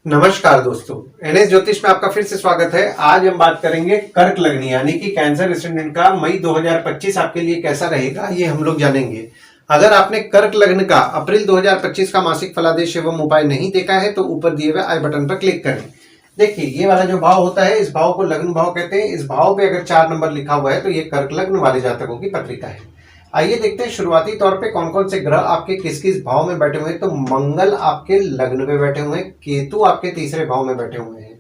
नमस्कार दोस्तों, एनएस ज्योतिष में आपका फिर से स्वागत है। आज हम बात करेंगे कर्क लग्न यानी कि कैंसर एस्टेंडेंट का मई 2025 आपके लिए कैसा रहेगा, ये हम लोग जानेंगे। अगर आपने कर्क लग्न का अप्रैल 2025 का मासिक फलादेश एवं उपाय नहीं देखा है तो ऊपर दिए हुए आई बटन पर क्लिक करें। देखिए, ये वाला जो भाव होता है, इस भाव को लग्न भाव कहते हैं। इस भाव पे अगर 4 नंबर लिखा हुआ है तो ये कर्क लग्न वाले जातकों की पत्रिका है। आइए देखते हैं शुरुआती तौर पे कौन कौन से ग्रह आपके किस किस भाव में बैठे हुए हैं। तो मंगल आपके लग्न में बैठे हुए हैं, केतु आपके तीसरे भाव में बैठे हुए हैं,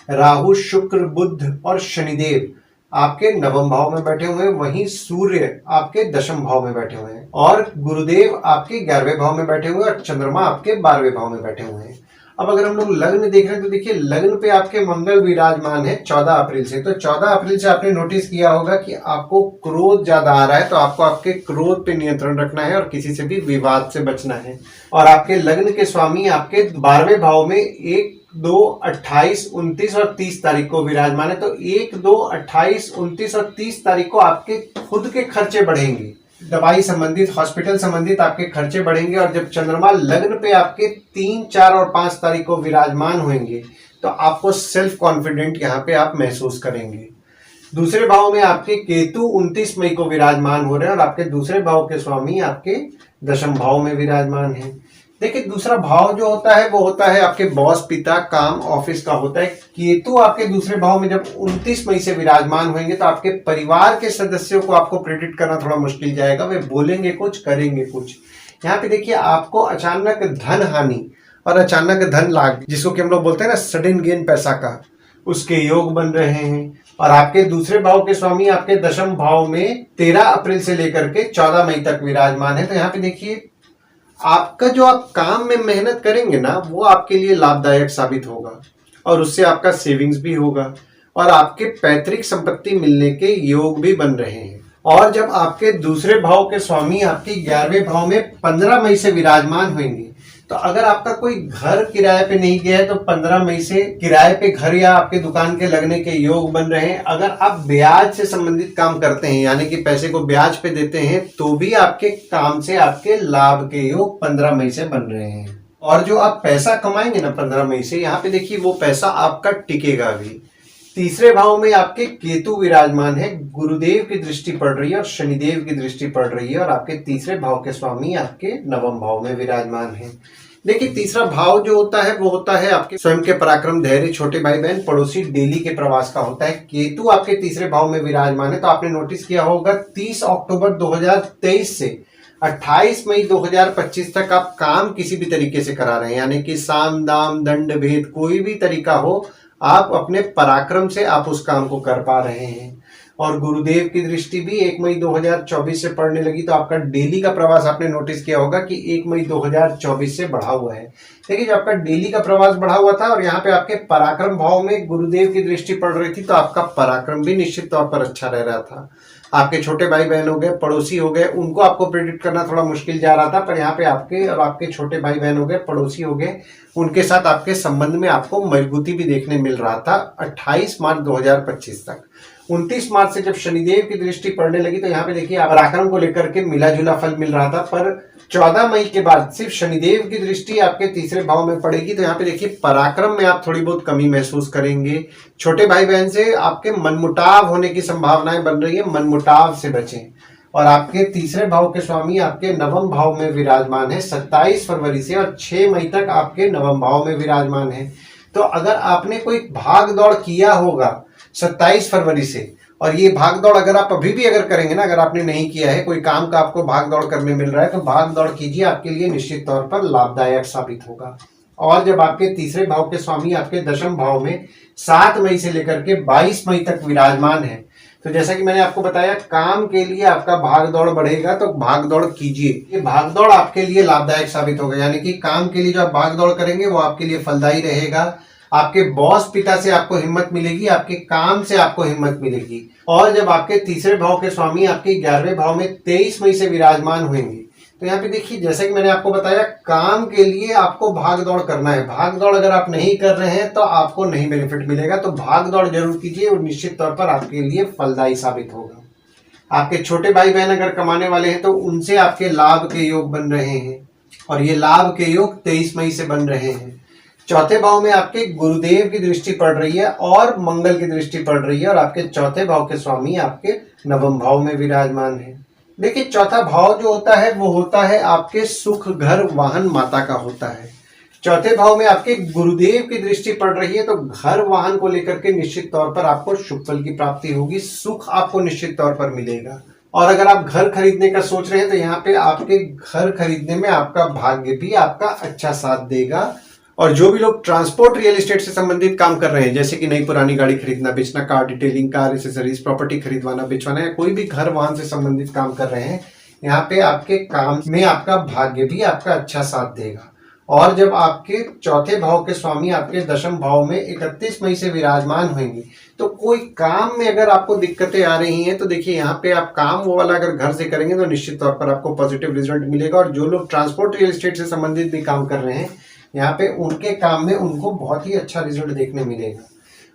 राहु शुक्र बुध और शनिदेव आपके नवम भाव में बैठे हुए हैं, वहीं सूर्य आपके दशम भाव में बैठे हुए हैं और गुरुदेव आपके 11वें भाव में बैठे हुए हैं और चंद्रमा आपके 12वें भाव में बैठे हुए हैं। अब अगर हम लोग लग्न देख रहे हैं तो देखिए, लग्न पे आपके मंगल विराजमान है 14 अप्रैल से। तो 14 अप्रैल से आपने नोटिस किया होगा कि आपको क्रोध ज्यादा आ रहा है, तो आपको आपके क्रोध पे नियंत्रण रखना है और किसी से भी विवाद से बचना है। और आपके लग्न के स्वामी आपके 12वें भाव में 1, 2, 28, 29 और 30 तारीख को विराजमान है। तो 1, 2, 28, 29 और 30 तारीख को आपके खुद के खर्चे बढ़ेंगे, दवाई संबंधित, हॉस्पिटल संबंधित आपके खर्चे बढ़ेंगे। और जब चंद्रमा लग्न पे आपके 3, 4 और 5 तारीख को विराजमान होंगे तो आपको सेल्फ कॉन्फिडेंट यहाँ पे आप महसूस करेंगे। दूसरे भाव में आपके केतु 29 मई को विराजमान हो रहे हैं और आपके दूसरे भाव के स्वामी आपके दशम भाव में विराजमान है। देखिए, दूसरा भाव जो होता है वो होता है आपके बॉस, पिता, काम, ऑफिस का होता है। केतु आपके दूसरे भाव में जब 29 मई से विराजमान होंगे तो आपके परिवार के सदस्यों को आपको प्रेडिक्ट करना थोड़ा मुश्किल जाएगा। वे बोलेंगे कुछ, करेंगे कुछ। यहाँ पे देखिए, आपको अचानक धन हानि और अचानक धन लाभ, जिसको कि हम लोग बोलते हैं ना सडन गेन पैसा का, उसके योग बन रहे हैं। और आपके दूसरे भाव के स्वामी आपके दशम भाव में 13 अप्रैल से लेकर के 14 मई तक विराजमान है। तो यहाँ पे देखिए, आपका जो आप काम में मेहनत करेंगे ना, वो आपके लिए लाभदायक साबित होगा और उससे आपका सेविंग्स भी होगा और आपके पैतृक संपत्ति मिलने के योग भी बन रहे हैं। और जब आपके दूसरे भाव के स्वामी आपके 11वें भाव में 15 मई से विराजमान होंगे, तो अगर आपका कोई घर किराए पे नहीं गया है तो 15 मई से किराए पे घर या आपके दुकान के लगने के योग बन रहे हैं। अगर आप ब्याज से संबंधित काम करते हैं, यानी कि पैसे को ब्याज पे देते हैं, तो भी आपके काम से आपके लाभ के योग 15 मई से बन रहे हैं। और जो आप पैसा कमाएंगे ना 15 मई से, यहाँ पे देखिए, वो पैसा आपका टिकेगा भी। तीसरे भाव में आपके केतु विराजमान है, गुरुदेव की दृष्टि पड़ रही है और शनिदेव की दृष्टि पड़ रही है और आपके तीसरे भाव के स्वामी आपके नवम भाव में विराजमान है। देखिए, तीसरा भाव जो होता है वो होता है आपके स्वयं के पराक्रम, धैर्य, छोटे भाई बहन, पड़ोसी, डेली के प्रवास का होता है। केतु आपके तीसरे भाव में विराजमान है। तो आपने नोटिस किया होगा 30 अक्टूबर 2023 से 28 मई 2025 तक आप काम किसी भी तरीके से करा रहे हैं, यानी कि साम दाम दंड भेद कोई भी तरीका हो, आप अपने पराक्रम से आप उस काम को कर पा रहे हैं। और गुरुदेव की दृष्टि भी 1 मई 2024 से पड़ने लगी। तो आपका डेली का प्रवास आपने नोटिस किया होगा कि 1 मई 2024 से बढ़ा हुआ है। देखिए, जब आपका डेली का प्रवास बढ़ा हुआ था और यहाँ पे आपके पराक्रम भाव में गुरुदेव की दृष्टि पड़ रही थी, तो आपका पराक्रम भी निश्चित तौर पर अच्छा रह रहा था। आपके छोटे भाई बहन हो गए, पड़ोसी हो गए, उनको आपको प्रेडिक्ट करना थोड़ा मुश्किल जा रहा था, पर यहाँ पे आपके और आपके छोटे भाई बहन हो गए, पड़ोसी हो गए, उनके साथ आपके संबंध में आपको मजबूती भी देखने मिल रहा था 28 मार्च 2025 तक। 29 मार्च से जब शनिदेव की दृष्टि पड़ने लगी तो यहाँ पे देखिए, पराक्रम को लेकर के मिला जुला फल मिल रहा था। पर 14 मई के बाद सिर्फ शनिदेव की दृष्टि आपके तीसरे भाव में पड़ेगी। तो यहाँ पे देखिए, पराक्रम में आप थोड़ी बहुत कमी महसूस करेंगे। छोटे भाई बहन से आपके मनमुटाव होने की संभावनाएं बन रही है, मनमुटाव से बचें। और आपके तीसरे भाव के स्वामी आपके नवम भाव में विराजमान है 27 फरवरी से और 6 मई तक आपके नवम भाव में विराजमान है। तो अगर आपने कोई भाग दौड़ किया होगा 27 फरवरी से, और ये भाग दौड़ अगर आप अभी भी अगर करेंगे ना, अगर आपने नहीं किया है, कोई काम का आपको भाग दौड़ करने मिल रहा है, तो भाग दौड़ कीजिए, आपके लिए निश्चित तौर पर लाभदायक साबित होगा। और जब आपके तीसरे भाव के स्वामी आपके दशम भाव में 7 मई से लेकर के 22 मई तक विराजमान है, तो जैसा कि मैंने आपको बताया, काम के लिए आपका भाग दौड़ बढ़ेगा, तो भाग दौड़ कीजिए। ये भाग दौड़ आपके लिए लाभदायक साबित होगा, यानी कि काम के लिए जो आप भाग दौड़ करेंगे वो आपके लिए फलदायी रहेगा। आपके बॉस, पिता से आपको हिम्मत मिलेगी, आपके काम से आपको हिम्मत मिलेगी। और जब आपके तीसरे भाव के स्वामी आपके 11वें भाव में 23 मई से विराजमान होंगे, तो यहाँ पे देखिए, जैसे कि मैंने आपको बताया, काम के लिए आपको भाग दौड़ करना है। भाग दौड़ अगर आप नहीं कर रहे हैं तो आपको नहीं बेनिफिट मिलेगा, तो भाग दौड़ जरूर कीजिए और निश्चित तौर पर आपके लिए फलदायी साबित होगा। आपके छोटे भाई बहन अगर कमाने वाले हैं तो उनसे आपके लाभ के योग बन रहे हैं और ये लाभ के योग 23 मई से बन रहे हैं। चौथे भाव में आपके गुरुदेव की दृष्टि पड़ रही है और मंगल की दृष्टि पड़ रही है, और आपके चौथे भाव के स्वामी आपके नवम भाव में विराजमान है। देखिए, चौथा भाव जो होता है वो होता है आपके सुख, घर, वाहन, माता का होता है। चौथे भाव में आपके गुरुदेव की दृष्टि पड़ रही है, तो घर वाहन को लेकर के निश्चित तौर पर आपको शुभ फल की प्राप्ति होगी, सुख आपको निश्चित तौर पर मिलेगा। और अगर आप घर खरीदने का सोच रहे हैं तो यहाँ पे आपके घर खरीदने में आपका भाग्य भी आपका अच्छा साथ देगा। और जो भी लोग ट्रांसपोर्ट, रियल एस्टेट से संबंधित काम कर रहे हैं, जैसे कि नई पुरानी गाड़ी खरीदना बेचना, car detailing, car accessories, property खरीदवाना बेचवाना, या कोई भी घर वाहन से संबंधित काम कर रहे हैं, यहाँ पे आपके काम में आपका भाग्य भी आपका अच्छा साथ देगा। और जब आपके चौथे भाव के स्वामी आपके दशम भाव में 31 मई से विराजमान होंगे, तो कोई काम में अगर आपको दिक्कतें आ रही हैं तो देखिए यहाँ पे आप काम वो वाला अगर घर से करेंगे तो निश्चित तौर पर आपको पॉजिटिव रिजल्ट मिलेगा। और जो लोग ट्रांसपोर्ट, रियल एस्टेट से संबंधित भी काम कर रहे हैं, यहाँ पे उनके काम में उनको बहुत ही अच्छा रिजल्ट देखने मिलेगा।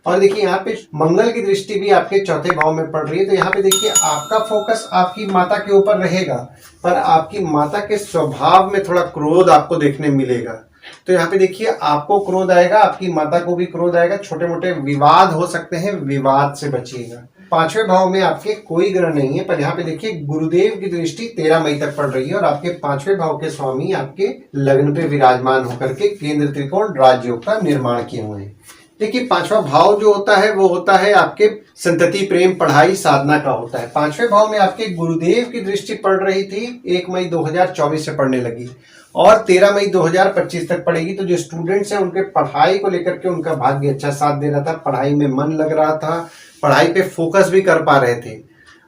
और देखिए यहाँ पे मंगल की दृष्टि भी आपके चौथे भाव में पड़ रही है, तो यहाँ पे देखिए आपका फोकस आपकी माता के ऊपर रहेगा, पर आपकी माता के स्वभाव में थोड़ा क्रोध आपको देखने मिलेगा। तो यहाँ पे देखिए आपको क्रोध आएगा, आपकी माता को भी क्रोध आएगा, छोटे मोटे विवाद हो सकते हैं, विवाद से बचिएगा। पांचवें भाव में आपके कोई ग्रह नहीं है, पर यहाँ पे देखिए गुरुदेव की दृष्टि 13 मई तक पड़ रही है, और आपके पांचवें भाव के स्वामी आपके लग्न पे विराजमान होकर के केंद्र त्रिकोण राजयोग का निर्माण किए हुए हैं। देखिए, पांचवा भाव जो होता है वो होता है आपके संतति, प्रेम, पढ़ाई, साधना का होता है। पांचवें भाव में आपके गुरुदेव की दृष्टि पड़ रही थी, 1 मई 2024 से पड़ने लगी और 13 मई 2025 तक पड़ेगी। तो जो स्टूडेंट्स हैं उनके पढ़ाई को लेकर के उनका भाग्य अच्छा साथ दे रहा था, पढ़ाई में मन लग रहा था, पढ़ाई पे फोकस भी कर पा रहे थे,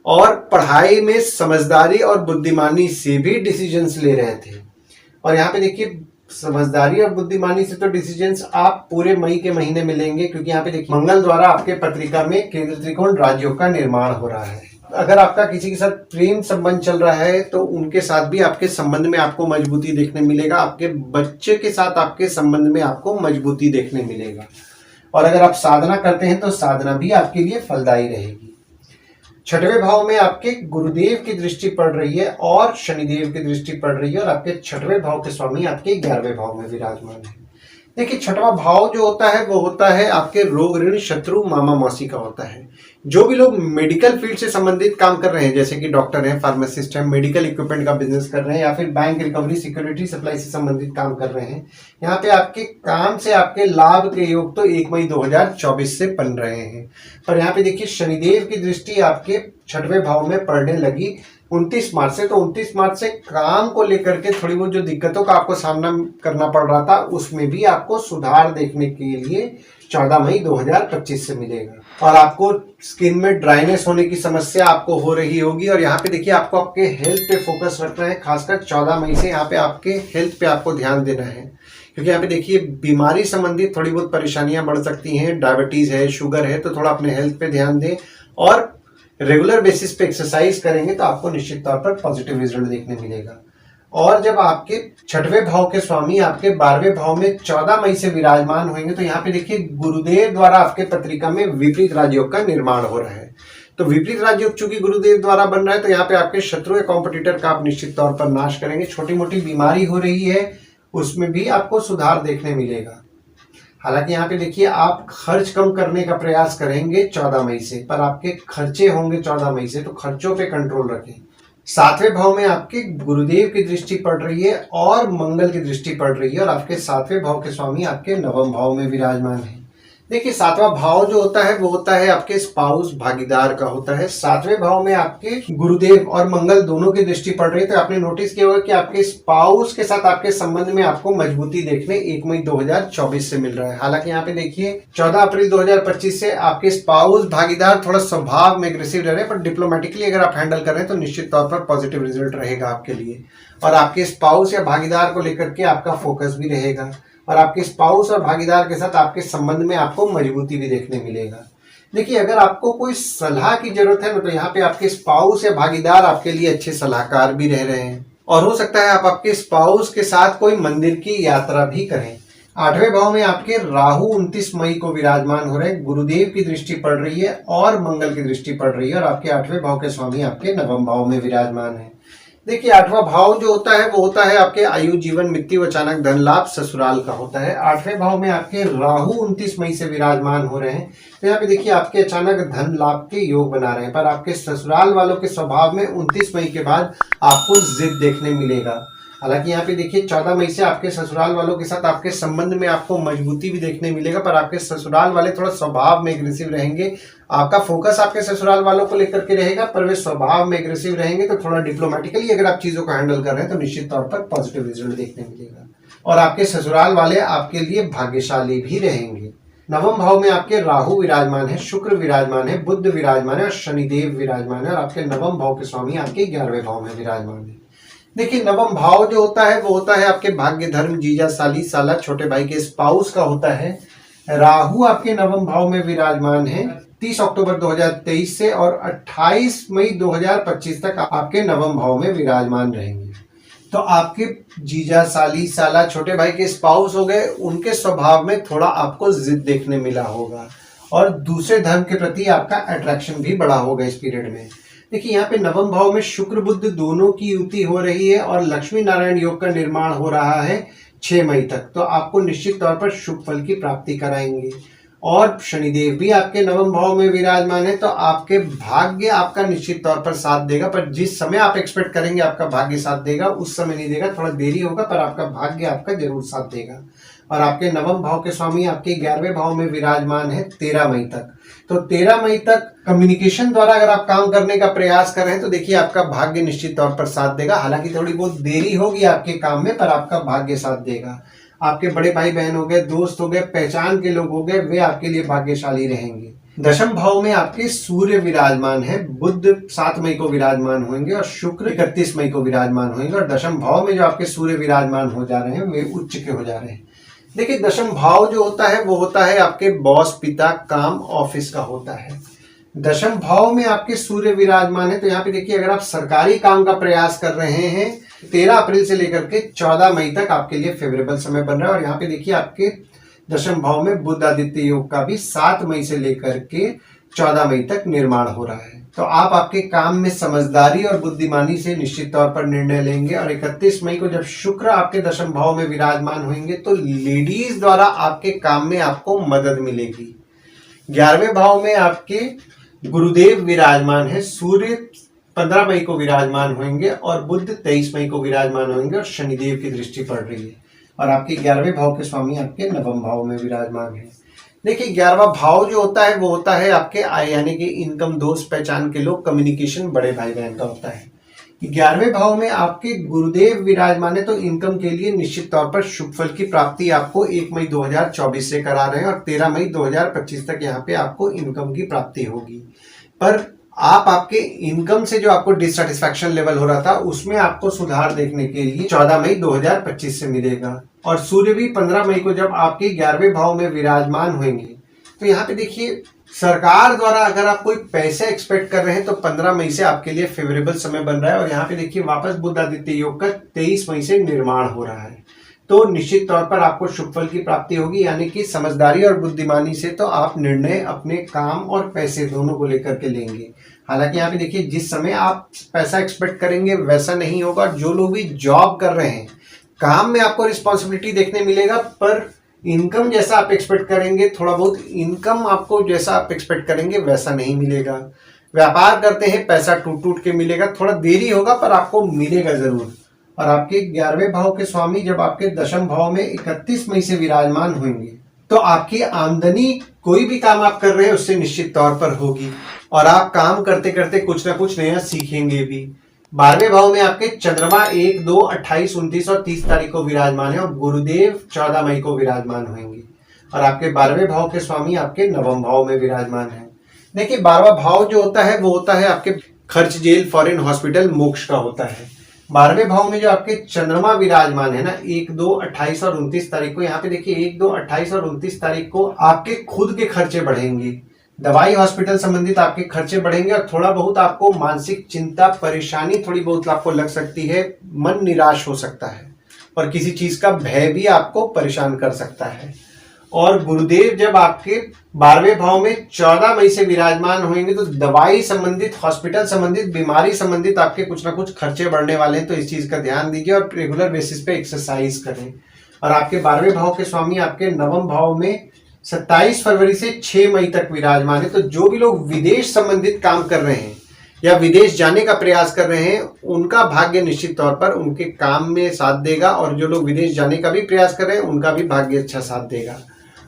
और पढ़ाई में समझदारी और बुद्धिमानी से भी डिसीजंस ले रहे थे। और यहाँ पे देखिए समझदारी और बुद्धिमानी से तो डिसीजंस आप पूरे मई के महीने में लेंगे, क्योंकि यहाँ पे देखिए मंगल द्वारा आपके पत्रिका में केंद्र त्रिकोण राजयोग का निर्माण हो रहा है। अगर आपका किसी के साथ प्रेम संबंध चल रहा है तो उनके साथ भी आपके संबंध में आपको मजबूती देखने मिलेगा, आपके बच्चे के साथ आपके संबंध में आपको मजबूती देखने मिलेगा। और अगर आप साधना करते हैं तो साधना भी आपके लिए फलदायी रहेगी। छठवें भाव में आपके गुरुदेव की दृष्टि पड़ रही है और शनिदेव की दृष्टि पड़ रही है, और आपके छठवें भाव के स्वामी आपके 11वें भाव में विराजमान है। देखिए, छठवां भाव जो होता है वो होता है आपके रोग, ऋण, शत्रु, मामा मौसी का होता है। जो भी लोग मेडिकल फील्ड से संबंधित काम कर रहे हैं, जैसे कि डॉक्टर हैं, फार्मासिस्ट हैं, मेडिकल इक्विपमेंट का बिजनेस कर रहे हैं, या फिर बैंक रिकवरी, सिक्योरिटी सप्लाई से संबंधित काम कर रहे हैं, यहाँ पे आपके काम से आपके लाभ के योग तो 1 मई 2024 से बन रहे हैं। पर यहाँ पे देखिए शनिदेव की दृष्टि आपके छठवें भाव में पड़ने लगी 29 मार्च से। तो 29 मार्च से काम को लेकर के थोड़ी बहुत जो दिक्कतों का आपको सामना करना पड़ रहा था, उसमें भी आपको सुधार देखने के लिए 14 मई 2025 से मिलेगा। और आपको स्किन में ड्राइनेस होने की समस्या आपको हो रही होगी, और यहाँ पे देखिए आपको आपके हेल्थ पे फोकस रखना है। खासकर 14 मई से यहाँ पे आपके हेल्थ पे आपको ध्यान देना है, क्योंकि यहाँ पे देखिए बीमारी संबंधित थोड़ी बहुत परेशानियां बढ़ सकती हैं। डायबिटीज है, शुगर है, तो थोड़ा अपने हेल्थ पे ध्यान दें, और रेगुलर बेसिस पे एक्सरसाइज करेंगे तो आपको निश्चित तौर पर पॉजिटिव रिजल्ट देखने मिलेगा। और जब आपके छठवें भाव के स्वामी आपके 12वें भाव में 14 मई से विराजमान होंगे, तो यहाँ पे देखिए गुरुदेव द्वारा आपके पत्रिका में विपरीत राजयोग का निर्माण हो रहा है। तो विपरीत राजयोग चूंकि गुरुदेव द्वारा बन रहा है, तो यहाँ पे आपके शत्रु या कॉम्पिटिटर का आप निश्चित तौर पर नाश करेंगे। छोटी मोटी बीमारी हो रही है, उसमें भी आपको सुधार देखने मिलेगा। हालांकि यहाँ पे देखिए आप खर्च कम करने का प्रयास करेंगे 14 मई से, पर आपके खर्चे होंगे 14 मई से, तो खर्चों पे कंट्रोल रखें। 7वें भाव में आपके गुरुदेव की दृष्टि पड़ रही है और मंगल की दृष्टि पड़ रही है, और आपके 7वें भाव के स्वामी आपके 9वें भाव में विराजमान है। देखिए 7वां भाव जो होता है वो होता है आपके स्पाउस, भागीदार का होता है। 7वें भाव में आपके गुरुदेव और मंगल दोनों की दृष्टि पड़ रही है, तो आपने नोटिस किया होगा कि आपके स्पाउस के साथ आपके संबंध में आपको मजबूती देखने 1 मई 2024 से मिल रहा है। हालांकि यहाँ पे देखिए 14 अप्रैल 2025 से आपके स्पाउस, भागीदार थोड़ा स्वभाव में एग्रेसिव रह रहे हैं, पर डिप्लोमेटिकली अगर आप हैंडल कर रहे हैं तो निश्चित तौर पर पॉजिटिव रिजल्ट रहेगा आपके लिए। और आपके स्पाउस या भागीदार को लेकर के आपका फोकस भी रहेगा, और आपके स्पाउस और भागीदार के साथ आपके संबंध में आपको मजबूती भी देखने मिलेगा। देखिए अगर आपको कोई सलाह की जरूरत है ना, तो यहाँ पे आपके स्पाउस या भागीदार आपके लिए अच्छे सलाहकार भी रह रहे हैं, और हो सकता है आप आपके स्पाउस के साथ कोई मंदिर की यात्रा भी करें। 8वें भाव में आपके राहु 29 मई को विराजमान हो रहे हैं, गुरुदेव की दृष्टि पड़ रही है और मंगल की दृष्टि पड़ रही है, और आपके 8वें भाव के स्वामी आपके 9वें भाव में विराजमान है। देखिए 8वां भाव जो होता है वो होता है आपके आयु, जीवन, मृत्यु, अचानक धन लाभ, ससुराल का होता है। 8वें भाव में आपके राहु 29 मई से विराजमान हो रहे हैं। तो यहाँ पे देखिए आपके अचानक धन लाभ के योग बना रहे हैं, पर आपके ससुराल वालों के स्वभाव में 29 मई के बाद आपको जिद देखने मिलेगा। हालांकि यहाँ पे देखिए 14 मई से आपके ससुराल वालों के साथ आपके संबंध में आपको मजबूती भी देखने मिलेगा, पर आपके ससुराल वाले थोड़ा स्वभाव में एग्रेसिव रहेंगे। आपका फोकस आपके ससुराल वालों को लेकर के रहेगा, पर वे स्वभाव में एग्रेसिव रहेंगे, तो थोड़ा डिप्लोमेटिकली अगर आप चीजों को हैंडल कर रहे हैं तो निश्चित तौर पर पॉजिटिव रिजल्ट देखने मिलेगा। और आपके ससुराल वाले आपके लिए भाग्यशाली भी रहेंगे। 9वें भाव में आपके राहु विराजमान है, शुक्र विराजमान है, बुध विराजमान है और शनिदेव विराजमान है। और आपके 9वें भाव के स्वामी आपके 11वें भाव में विराजमान है। देखिए 9वां भाव जो होता है वो होता है आपके भाग्य, धर्म, जीजा, साली, साला, छोटे भाई के स्पाउस का होता है। राहु आपके 9वें भाव में विराजमान है 30 अक्टूबर 2023 से, और 28 मई 2025 तक आपके 9वें भाव में विराजमान रहेंगे। तो आपके जीजा, साली, साला, छोटे भाई के स्पाउस हो गए, उनके स्वभाव में थोड़ा आपको जिद देखने मिला होगा, और दूसरे धर्म के प्रति आपका अट्रैक्शन भी बढ़ा होगा इस पीरियड में। देखिए यहाँ पे 9वें भाव में शुक्र बुध दोनों की युति हो रही है, और लक्ष्मी नारायण योग का निर्माण हो रहा है 6 मई तक। तो आपको निश्चित तौर पर शुभ फल की प्राप्ति कराएंगे। और शनिदेव भी आपके 9वें भाव में विराजमान है, तो आपके भाग्य आपका निश्चित तौर पर साथ देगा, पर जिस समय आप एक्सपेक्ट करेंगे आपका भाग्य साथ देगा उस समय नहीं देगा, थोड़ा देरी होगा, पर आपका भाग्य आपका जरूर साथ देगा। और आपके 9वें भाव के स्वामी आपके 11वें भाव में विराजमान है 13 मई तक। तो 13 मई तक कम्युनिकेशन द्वारा अगर आप काम करने का प्रयास कर रहे हैं तो देखिए आपका भाग्य निश्चित तौर पर साथ देगा। हालांकि थोड़ी बहुत देरी होगी आपके काम में, पर आपका भाग्य साथ देगा। आपके बड़े भाई बहन हो गए, दोस्त हो गए, पहचान के लोग हो गए, वे आपके लिए भाग्यशाली रहेंगे। 10वें भाव में आपके सूर्य विराजमान है, बुध 7 मई को विराजमान होंगे और शुक्र 31 मई को विराजमान होंगे। और 10वें भाव में जो आपके सूर्य विराजमान हो जा रहे हैं वे उच्च के हो जा रहे हैं। देखिए 10वां भाव जो होता है वो होता है आपके बॉस, पिता, काम, ऑफिस का होता है। 10वें भाव में आपके सूर्य विराजमान है, तो यहाँ पे देखिए अगर आप सरकारी काम का प्रयास कर रहे हैं 13 अप्रैल से लेकर के 14 मई तक आपके लिए फेवरेबल समय बन रहा है। और यहाँ पे देखिए आपके 10वें भाव में बुध आदित्य योग का भी 7 मई से लेकर के 14 मई तक निर्माण हो रहा है। तो आप आपके काम में समझदारी और बुद्धिमानी से निश्चित तौर पर निर्णय लेंगे। और 31 मई को जब शुक्र आपके 10वें भाव में विराजमान होंगे तो लेडीज द्वारा आपके काम में आपको मदद मिलेगी। 11वें भाव में आपके गुरुदेव विराजमान है, सूर्य 15 मई को विराजमान होंगे और बुध 23 मई को विराजमान होंगे और शनिदेव की दृष्टि पड़ रही है। और आपके 11वें भाव के स्वामी आपके 9वें भाव में विराजमान है। देखिए 11वां भाव जो होता है वो होता है आपके आय, यानी कि इनकम, दोस्त, पहचान के लोग, कम्युनिकेशन, बड़े भाई बहन का होता है। 11वें भाव में आपके गुरुदेव विराजमान है, तो इनकम के लिए निश्चित तौर पर शुभ फल की प्राप्ति आपको 1 मई 2024 से करा रहे हैं और 13 मई 2025 तक यहाँ पे आपको इनकम की प्राप्ति होगी। पर आप आपके इनकम से जो आपको डिससेटिस्फैक्शन लेवल हो रहा था उसमें आपको सुधार देखने के लिए 14 मई 2025 से मिलेगा। और सूर्य भी 15 मई को जब आपके 11वें भाव में विराजमान होंगे तो यहाँ पे देखिए सरकार द्वारा अगर आप कोई पैसे एक्सपेक्ट कर रहे हैं तो 15 मई से आपके लिए फेवरेबल समय बन रहा है। और यहाँ पे देखिए वापस बुध आदित्य योग का 23 मई से निर्माण हो रहा है, तो निश्चित तौर पर आपको शुभ फल की प्राप्ति होगी। यानी कि समझदारी और बुद्धिमानी से तो आप निर्णय अपने काम और पैसे दोनों को लेकर के लेंगे। हालांकि यहाँ पे देखिए जिस समय आप पैसा एक्सपेक्ट करेंगे वैसा नहीं होगा। जो लोग भी जॉब कर रहे हैं, काम में आपको रिस्पॉन्सिबिलिटी देखने मिलेगा, पर इनकम जैसा आप एक्सपेक्ट करेंगे, थोड़ा बहुत इनकम आपको जैसा आप एक्सपेक्ट करेंगे वैसा नहीं मिलेगा। व्यापार करते हैं, पैसा टूट टूट के मिलेगा, थोड़ा देरी होगा पर आपको मिलेगा जरूर। और आपके 11वें भाव के स्वामी जब आपके 10वें भाव में 31 मई से विराजमान होंगे तो आपकी आमदनी, कोई भी काम आप कर रहे हैं उससे निश्चित तौर पर होगी और आप काम करते करते कुछ ना कुछ नया सीखेंगे भी। 12वें भाव में आपके चंद्रमा 1, 2, 28, 29 और 30 तारीख को विराजमान है और गुरुदेव 14 मई को विराजमान होंगे। और आपके 12वें भाव के स्वामी आपके 9वें भाव में विराजमान है। देखिए 12वां भाव जो होता है वो होता है आपके खर्च, जेल, फॉरेन, हॉस्पिटल, मोक्ष का होता है। 12वें भाव में जो आपके चंद्रमा विराजमान है ना 1, 2, 28 और 29 तारीख को, यहाँ पे देखिए 1, 2, 28 और 29 तारीख को आपके खुद के खर्चे बढ़ेंगे, दवाई हॉस्पिटल संबंधित आपके खर्चे बढ़ेंगे और थोड़ा बहुत आपको मानसिक चिंता, परेशानी थोड़ी बहुत आपको लग सकती है, मन निराश हो सकता है और किसी चीज का भय भी आपको परेशान कर सकता है। और गुरुदेव जब आपके 12वें भाव में 14 मई से विराजमान होंगे तो दवाई संबंधित, हॉस्पिटल संबंधित, बीमारी संबंधित आपके कुछ ना कुछ खर्चे बढ़ने वाले हैं। तो इस चीज का ध्यान दीजिए और रेगुलर बेसिस पे एक्सरसाइज करें। और आपके 12वें भाव के स्वामी आपके 9वें भाव में 27 फरवरी से 6 मई तक विराजमान है। तो जो भी लोग विदेश संबंधित काम कर रहे हैं या विदेश जाने का प्रयास कर रहे हैं, उनका भाग्य निश्चित तौर पर उनके काम में साथ देगा। और जो लोग विदेश जाने का भी प्रयास कर रहे हैं, उनका भी भाग्य अच्छा साथ देगा।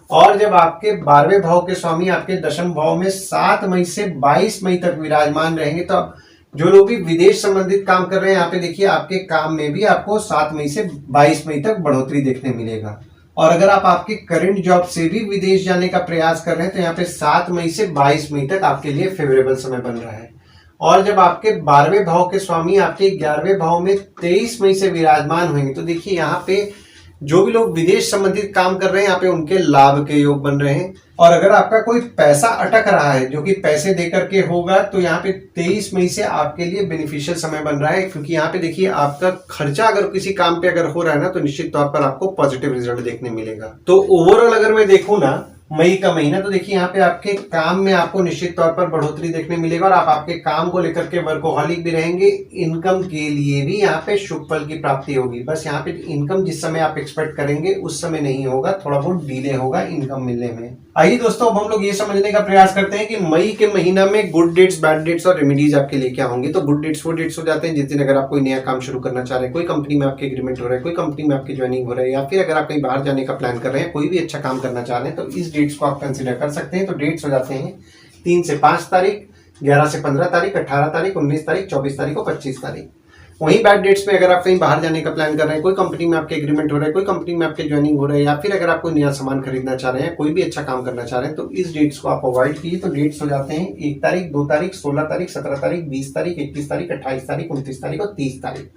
और जब आपके 12वें भाव के स्वामी आपके 10वें भाव में 7 मई से 22 मई तक विराजमान रहेंगे, तो अब जो लोग भी विदेश संबंधित काम कर रहे हैं, यहाँ पे देखिए आपके काम में भी आपको 7 मई से 22 मई तक बढ़ोतरी देखने मिलेगा। और अगर आप आपके करंट जॉब से भी विदेश जाने का प्रयास कर रहे हैं, तो यहाँ पे 7 मई से 22 मई तक आपके लिए फेवरेबल समय बन रहा है। और जब आपके 12वें भाव के स्वामी आपके 11वें भाव में 23 मई से विराजमान होंगे, तो देखिए यहाँ पे जो भी लोग विदेश संबंधित काम कर रहे हैं, यहाँ पे उनके लाभ के योग बन रहे हैं। और अगर आपका कोई पैसा अटक रहा है जो कि पैसे देकर के होगा, तो यहाँ पे 23 मई से आपके लिए बेनिफिशियल समय बन रहा है। क्योंकि यहाँ पे देखिए आपका खर्चा अगर किसी काम पे अगर हो रहा है ना, तो निश्चित तौर पर आपको पॉजिटिव रिजल्ट देखने मिलेगा। तो ओवरऑल अगर मैं देखूं ना मई का महीना, तो देखिए यहाँ पे आपके काम में आपको निश्चित तौर पर बढ़ोतरी देखने मिलेगा। और आप आपके काम को लेकर के वर्कोहॉलिक भी रहेंगे। इनकम के लिए भी यहाँ पे शुभ फल की प्राप्ति होगी। बस यहाँ पे इनकम जिस समय आप एक्सपेक्ट करेंगे उस समय नहीं होगा, थोड़ा बहुत डिले होगा इनकम मिलने में। आइए दोस्तों, अब हम लोग ये समझने का प्रयास करते हैं कि मई के महीना में गुड डेट्स, बैड डेट्स और रेमेडीज आपके लिए क्या होंगे। तो गुड डेट्स वो डेट्स हो जाते हैं जिस दिन अगर आप कोई नया काम शुरू करना चाह रहे हैं, कोई कंपनी में आपके एग्रीमेंट हो रहा है, कोई कंपनी में आपकी ज्वाइनिंग हो रहा है, या फिर अगर आप कहीं बाहर जाने का प्लान कर रहे हैं, कोई भी अच्छा काम करना चाह रहे हैं, तो इस डेट्स को आप कंसिडर कर सकते हैं। तो डेट्स हो जाते हैं 3 से 5 तारीख, 11 से 15 तारीख, 18 तारीख, 19 तारीख, 24 तारीख और 25 तारीख। वहीं बैड डेट्स में अगर आप कहीं बाहर जाने का प्लान कर रहे हैं, कोई कंपनी में आपके एग्रीमेंट हो रहा है, कोई कंपनी में आपके ज्वाइनिंग हो रहा है, या फिर अगर आप कोई नया सामान खरीदना चाह रहे हैं, कोई भी अच्छा काम करना चाह रहे हैं, तो इस डेट्स को आप अवॉइड कीजिए। तो डेट्स हो जाते हैं 1 तारीख, 2 तारीख, 16 तारीख, 17 तारीख, 20 तारीख, 21 तारीख, 28 तारीख, 29 तारीख और 30 तारीख।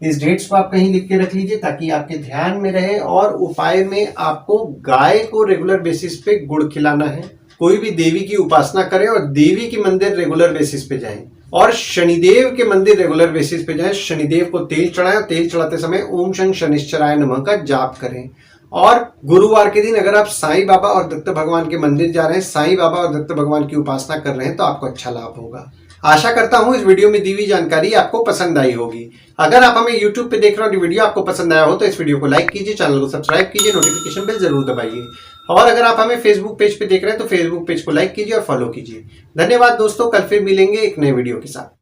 इस डेट्स को आप कहीं लिख के रख लीजिए ताकि आपके ध्यान में रहे। और उपाय में आपको गाय को रेगुलर बेसिस पे गुड़ खिलाना है। कोई भी देवी की उपासना करें और देवी के मंदिर रेगुलर बेसिस पे जाएं। और शनिदेव के मंदिर रेगुलर बेसिस पे जाएं। शनिदेव को तेल चढ़ाएं और तेल चढ़ाते समय ओम शं शनिश्चराय नमः का जाप करें। और गुरुवार के दिन अगर आप साईं बाबा और दत्त भगवान के मंदिर जा रहे हैं, साईं बाबा और दत्त भगवान की उपासना कर रहे हैं, तो आपको अच्छा लाभ होगा। आशा करता हूं इस वीडियो में दी हुई जानकारी आपको पसंद आई होगी। अगर आप हमें YouTube पे देख रहे हो और वीडियो आपको पसंद आया हो, तो इस वीडियो को लाइक कीजिए, चैनल को सब्सक्राइब कीजिए, नोटिफिकेशन बेल जरूर दबाइए। और अगर आप हमें फेसबुक पेज पे देख रहे हैं, तो फेसबुक पेज को लाइक कीजिए और फॉलो कीजिए। धन्यवाद दोस्तों, कल फिर मिलेंगे एक नए वीडियो के साथ।